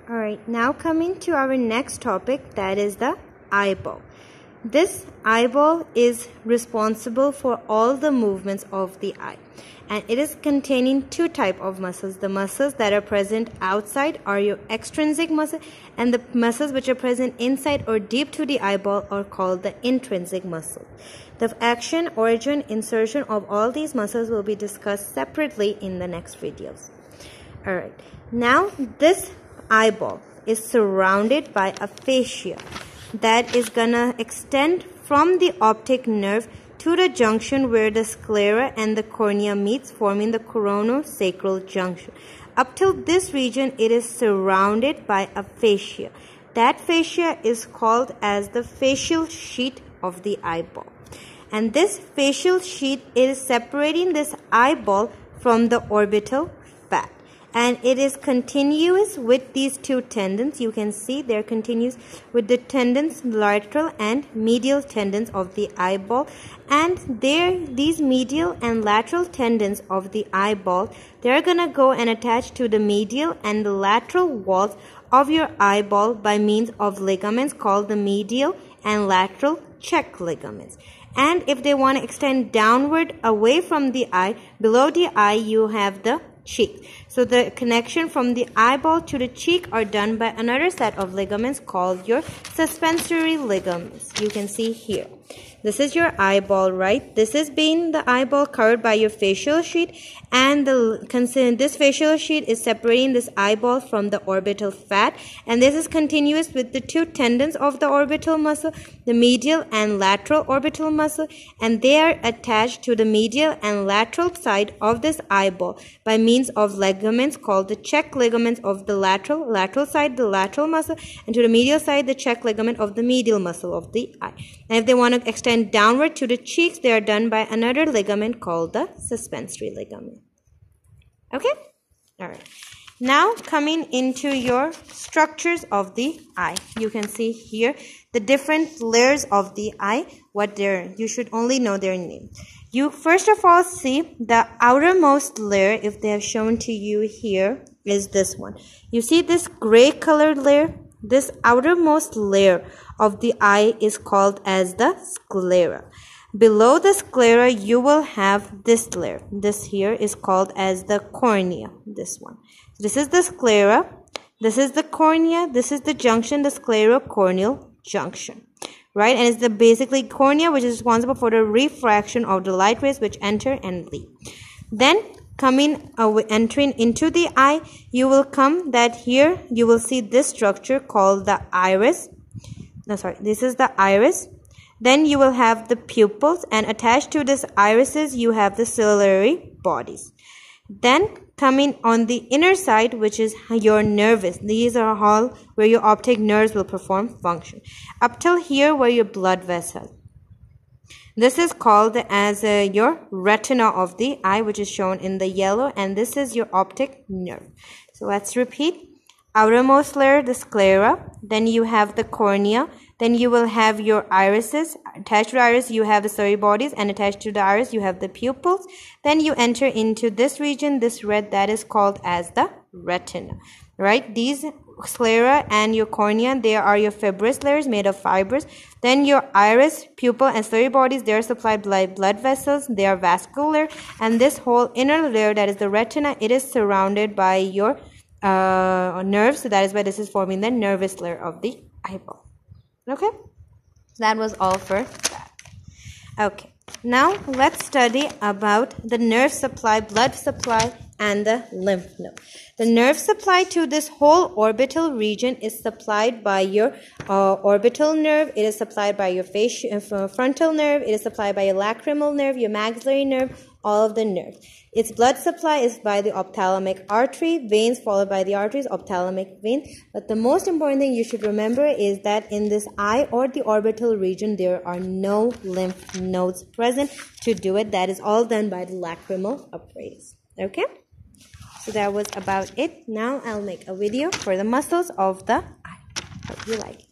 Alright, now coming to our next topic, that is the eyeball. This eyeball is responsible for all the movements of the eye, and it is containing two types of muscles. The muscles that are present outside are your extrinsic muscle, and the muscles which are present inside or deep to the eyeball are called the intrinsic muscle. The action, origin, insertion of all these muscles will be discussed separately in the next videos. Alright, now this eyeball is surrounded by a fascia that is gonna extend from the optic nerve to the junction where the sclera and the cornea meets, forming the coronosacral junction. Up till this region, it is surrounded by a fascia. That fascia is called as the facial sheath of the eyeball. And this facial sheath is separating this eyeball from the orbital fat. And it is continuous with these two tendons. You can see they're continuous with the tendons, lateral and medial tendons of the eyeball. And these medial and lateral tendons of the eyeball, they're gonna go and attach to the medial and the lateral walls of your eyeball by means of ligaments called the medial and lateral check ligaments. And if they want to extend downward away from the eye, below the eye you have the cheek. So the connection from the eyeball to the cheek are done by another set of ligaments called your suspensory ligaments. You can see here. This is your eyeball, right? This is being the eyeball covered by your facial sheath, and this facial sheath is separating this eyeball from the orbital fat, and this is continuous with the two tendons of the orbital muscle, the medial and lateral orbital muscle, and they are attached to the medial and lateral side of this eyeball by means of ligaments called the check ligaments of the lateral side, the lateral muscle, and to the medial side, the check ligament of the medial muscle of the eye. And if they want to extend downward to the cheeks, they are done by another ligament called the suspensory ligament. Okay? Alright. Now coming into your structures of the eye. You can see here the different layers of the eye, you should only know their name. You first of all see the outermost layer, if they have shown to you here, is this one. You see this gray colored layer? This outermost layer of the eye is called as the sclera. Below the sclera, you will have this layer. This here is called as the cornea, this one. This is the sclera, this is the cornea, this is the junction, the sclerocorneal junction, right? And it's the basically cornea which is responsible for the refraction of the light rays which enter and leave. Then entering into the eye, you will come that here you will see this structure called the iris. This is the iris. Then you will have the pupils, and attached to this irises you have the ciliary bodies. Then coming on the inner side, which is your nervous. These are all where your optic nerves will perform function. Up till here were your blood vessels. This is called as your retina of the eye, which is shown in the yellow, and this is your optic nerve. So let's repeat. Outermost layer, the sclera, then you have the cornea, then you will have your irises. Attached to the iris, you have the ciliary bodies, and attached to the iris, you have the pupils. Then you enter into this region, this red, that is called as the retina, right? These sclera and your cornea, they are your fibrous layers made of fibers. Then your iris, pupil, and ciliary bodies, they are supplied by blood vessels. They are vascular, and this whole inner layer, that is the retina, it is surrounded by your nerves. So that is why this is forming the nervous layer of the eyeball. Okay, that was all for that. Okay, now let's study about the nerve supply, blood supply, and the lymph node. The nerve supply to this whole orbital region is supplied by your orbital nerve. It is supplied by your frontal nerve. It is supplied by your lacrimal nerve, your maxillary nerve, all of the nerves. Its blood supply is by the ophthalmic artery, veins followed by the arteries, ophthalmic vein. But the most important thing you should remember is that in this eye or the orbital region, there are no lymph nodes present to do it. That is all done by the lacrimal apparatus. Okay? So that was about it. Now I'll make a video for the muscles of the eye. Hope you like it.